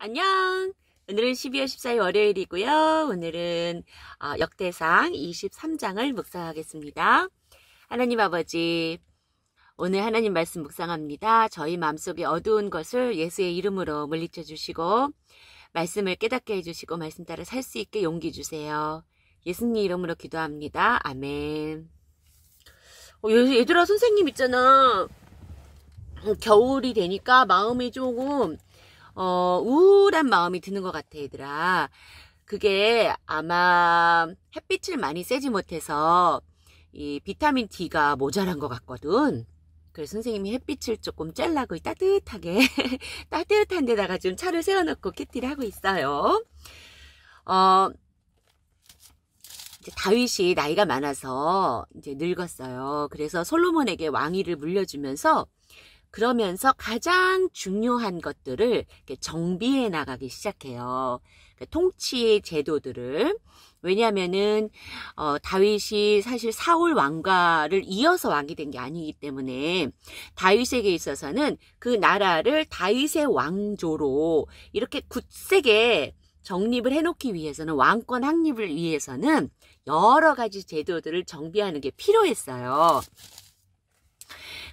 안녕. 오늘은 12월 14일 월요일이고요. 오늘은 역대상 23장을 묵상하겠습니다. 하나님 아버지, 오늘 하나님 말씀 묵상합니다. 저희 마음속에 어두운 것을 예수의 이름으로 물리쳐 주시고 말씀을 깨닫게 해주시고 말씀 따라 살 수 있게 용기 주세요. 예수님 이름으로 기도합니다. 아멘. 얘들아, 선생님 있잖아. 겨울이 되니까 마음이 조금 우울한 마음이 드는 것 같아, 얘들아. 그게 아마 햇빛을 많이 쐬지 못해서 이 비타민 D가 모자란 것 같거든. 그래서 선생님이 햇빛을 조금 쬐려고 따뜻하게, 따뜻한 데다가 좀 차를 세워놓고 큐티를 하고 있어요. 이제 다윗이 나이가 많아서 이제 늙었어요. 그래서 솔로몬에게 왕위를 물려주면서 그러면서 가장 중요한 것들을 정비해 나가기 시작해요. 통치 제도들을. 왜냐하면은 다윗이 사실 사울 왕가를 이어서 왕이 된 게 아니기 때문에 다윗에게 있어서는 그 나라를 다윗의 왕조로 이렇게 굳세게 정립을 해놓기 위해서는, 왕권 확립을 위해서는 여러 가지 제도들을 정비하는 게 필요했어요.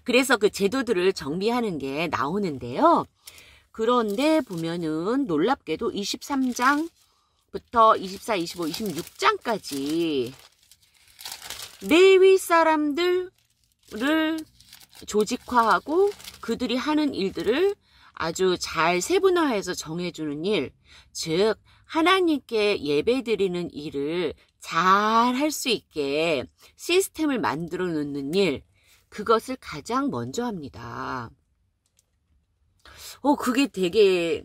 그래서 그 제도들을 정비하는 게 나오는데요. 그런데 보면은 놀랍게도 23장부터 24, 25, 26장까지 레위 사람들을 조직화하고 그들이 하는 일들을 아주 잘 세분화해서 정해주는 일, 즉 하나님께 예배드리는 일을 잘 할 수 있게 시스템을 만들어 놓는 일, 그것을 가장 먼저 합니다. 그게 되게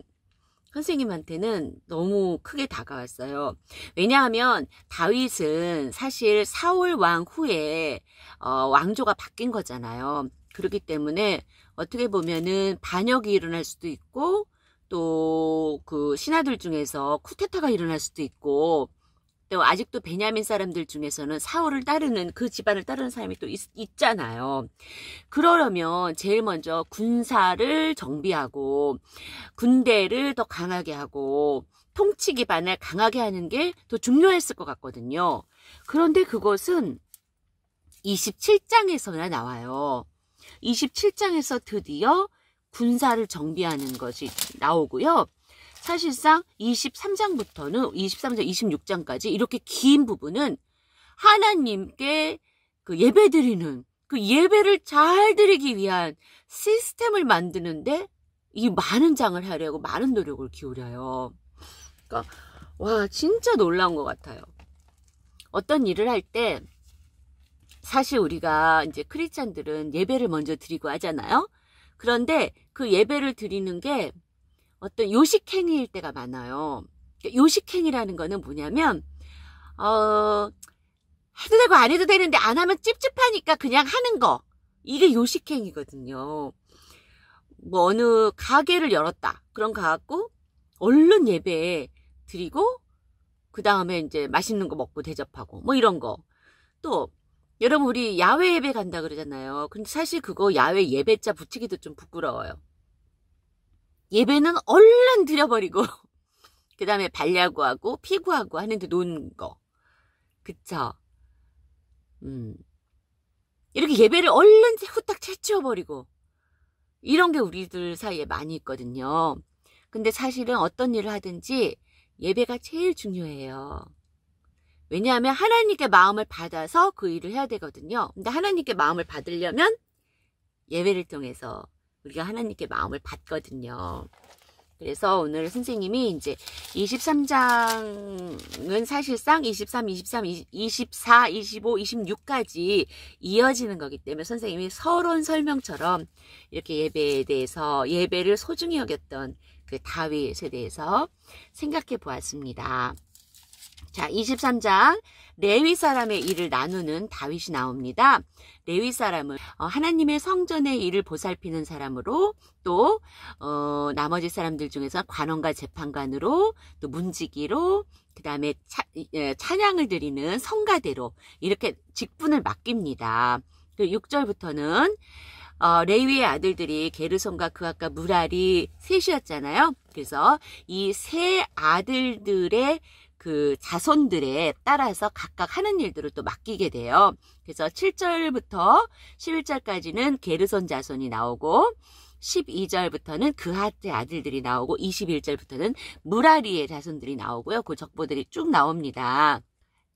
선생님한테는 너무 크게 다가왔어요. 왜냐하면 다윗은 사실 사울 왕 후에 왕조가 바뀐 거잖아요. 그렇기 때문에 어떻게 보면은 반역이 일어날 수도 있고, 또 그 신하들 중에서 쿠데타가 일어날 수도 있고, 또 아직도 베냐민 사람들 중에서는 사울을 따르는, 그 집안을 따르는 사람이 또 있잖아요. 그러려면 제일 먼저 군사를 정비하고 군대를 더 강하게 하고 통치 기반을 강하게 하는 게 더 중요했을 것 같거든요. 그런데 그것은 27장에서나 나와요. 27장에서 드디어 군사를 정비하는 것이 나오고요. 사실상 23장부터는 23장, 26장까지 이렇게 긴 부분은 하나님께 그 예배드리는, 그 예배를 잘 드리기 위한 시스템을 만드는데 이 많은 장을 하려고 많은 노력을 기울여요. 그러니까 와, 진짜 놀라운 것 같아요. 어떤 일을 할 때 사실 우리가 이제 크리스찬들은 예배를 먼저 드리고 하잖아요. 그런데 그 예배를 드리는 게 어떤 요식행위일 때가 많아요. 요식행위라는 거는 뭐냐면 해도 되고 안 해도 되는데 안 하면 찝찝하니까 그냥 하는 거. 이게 요식행위거든요. 뭐 어느 가게를 열었다. 그럼 가갖고 얼른 예배 드리고 그 다음에 이제 맛있는 거 먹고 대접하고 뭐 이런 거. 또 여러분, 우리 야외 예배 간다 그러잖아요. 근데 사실 그거 야외 예배자 붙이기도 좀 부끄러워요. 예배는 얼른 드려버리고 그 다음에 발야구하고 피구하고 하는데 노는 거. 그쵸? 이렇게 예배를 얼른 후딱 채치워버리고 이런 게 우리들 사이에 많이 있거든요. 근데 사실은 어떤 일을 하든지 예배가 제일 중요해요. 왜냐하면 하나님께 마음을 받아서 그 일을 해야 되거든요. 근데 하나님께 마음을 받으려면 예배를 통해서 우리가 하나님께 마음을 받거든요. 그래서 오늘 선생님이 이제 23장은 사실상 23, 24, 25, 26까지 이어지는 거기 때문에 선생님이 서론 설명처럼 이렇게 예배에 대해서, 예배를 소중히 여겼던 그 다윗에 대해서 생각해 보았습니다. 자, 23장 레위 사람의 일을 나누는 다윗이 나옵니다. 레위 사람은 하나님의 성전의 일을 보살피는 사람으로, 또 나머지 사람들 중에서 관원과 재판관으로, 또 문지기로, 그 다음에 찬양을 드리는 성가대로 이렇게 직분을 맡깁니다. 6절부터는 레위의 아들들이 게르손과 그앗과 무랄이 셋이었잖아요. 그래서 이 세 아들들의 그 자손들에 따라서 각각 하는 일들을 또 맡기게 돼요. 그래서 7절부터 11절까지는 게르손 자손이 나오고 12절부터는 그핫의 아들들이 나오고 21절부터는 무라리의 자손들이 나오고요. 그 적보들이 쭉 나옵니다.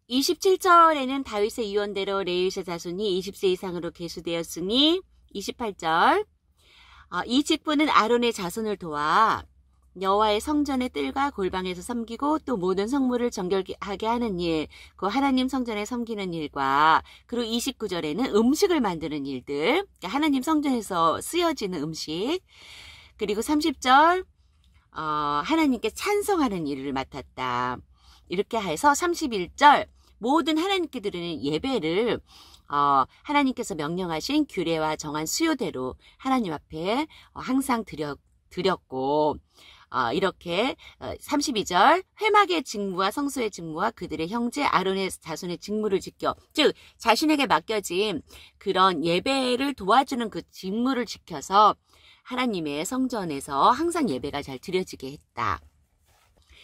27절에는 다윗의 유언대로 레위의 자손이 20세 이상으로 계수되었으니 28절 이 직분은 아론의 자손을 도와 여호와의 성전의 뜰과 골방에서 섬기고 또 모든 성물을 정결하게 하는 일, 그 하나님 성전에 섬기는 일과 그리고 29절에는 음식을 만드는 일들, 그러니까 하나님 성전에서 쓰여지는 음식, 그리고 30절 하나님께 찬송하는 일을 맡았다. 이렇게 해서 31절 모든 하나님께 드리는 예배를 하나님께서 명령하신 규례와 정한 수요대로 하나님 앞에 항상 드렸고 이렇게 32절 회막의 직무와 성소의 직무와 그들의 형제 아론의 자손의 직무를 지켜, 즉 자신에게 맡겨진 그런 예배를 도와주는 그 직무를 지켜서 하나님의 성전에서 항상 예배가 잘 드려지게 했다.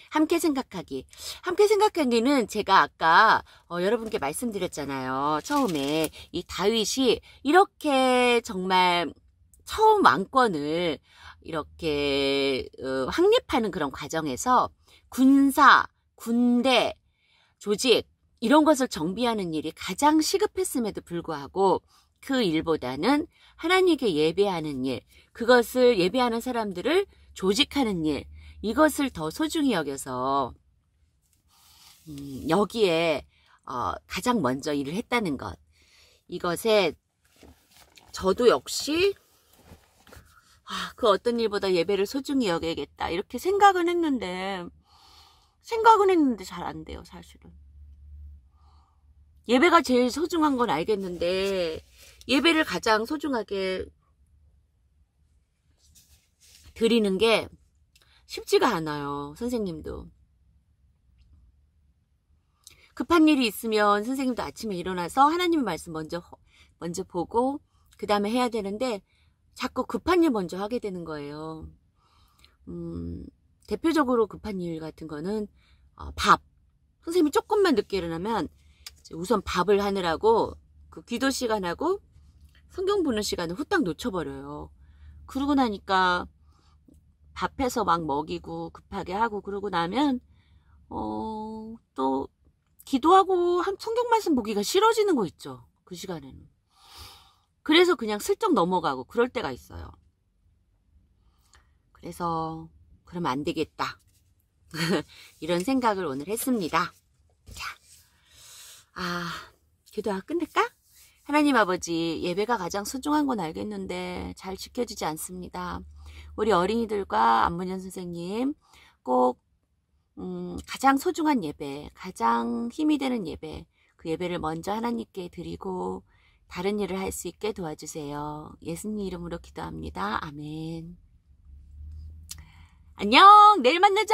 함께 생각하기는 제가 아까 여러분께 말씀드렸잖아요. 처음에 이 다윗이 이렇게 정말 처음 왕권을 이렇게 확립하는 그런 과정에서 군사, 군대, 조직 이런 것을 정비하는 일이 가장 시급했음에도 불구하고 그 일보다는 하나님께 예배하는 일, 그것을 예배하는 사람들을 조직하는 일, 이것을 더 소중히 여겨서 여기에 가장 먼저 일을 했다는 것. 이것에 저도 역시 그 어떤 일보다 예배를 소중히 여겨야겠다 이렇게 생각은 했는데 잘 안 돼요. 사실은 예배가 제일 소중한 건 알겠는데 예배를 가장 소중하게 드리는 게 쉽지가 않아요. 선생님도 급한 일이 있으면 선생님도 아침에 일어나서 하나님의 말씀 먼저 보고 그 다음에 해야 되는데 자꾸 급한 일 먼저 하게 되는 거예요. 대표적으로 급한 일 같은 거는 밥. 선생님이 조금만 늦게 일어나면 우선 밥을 하느라고 그 기도 시간하고 성경 보는 시간을 후딱 놓쳐버려요. 그러고 나니까 밥해서 막 먹이고 급하게 하고 그러고 나면 또 기도하고 성경 말씀 보기가 싫어지는 거 있죠. 그 시간에는. 그래서 그냥 슬쩍 넘어가고 그럴 때가 있어요. 그래서 그러면 안 되겠다. 이런 생각을 오늘 했습니다. 자, 기도하고 끝낼까? 하나님 아버지, 예배가 가장 소중한 건 알겠는데 잘 지켜지지 않습니다. 우리 어린이들과 안문현 선생님 꼭 가장 소중한 예배, 가장 힘이 되는 예배, 그 예배를 먼저 하나님께 드리고 다른 일을 할 수 있게 도와주세요. 예수님 이름으로 기도합니다. 아멘. 안녕, 내일 만나자.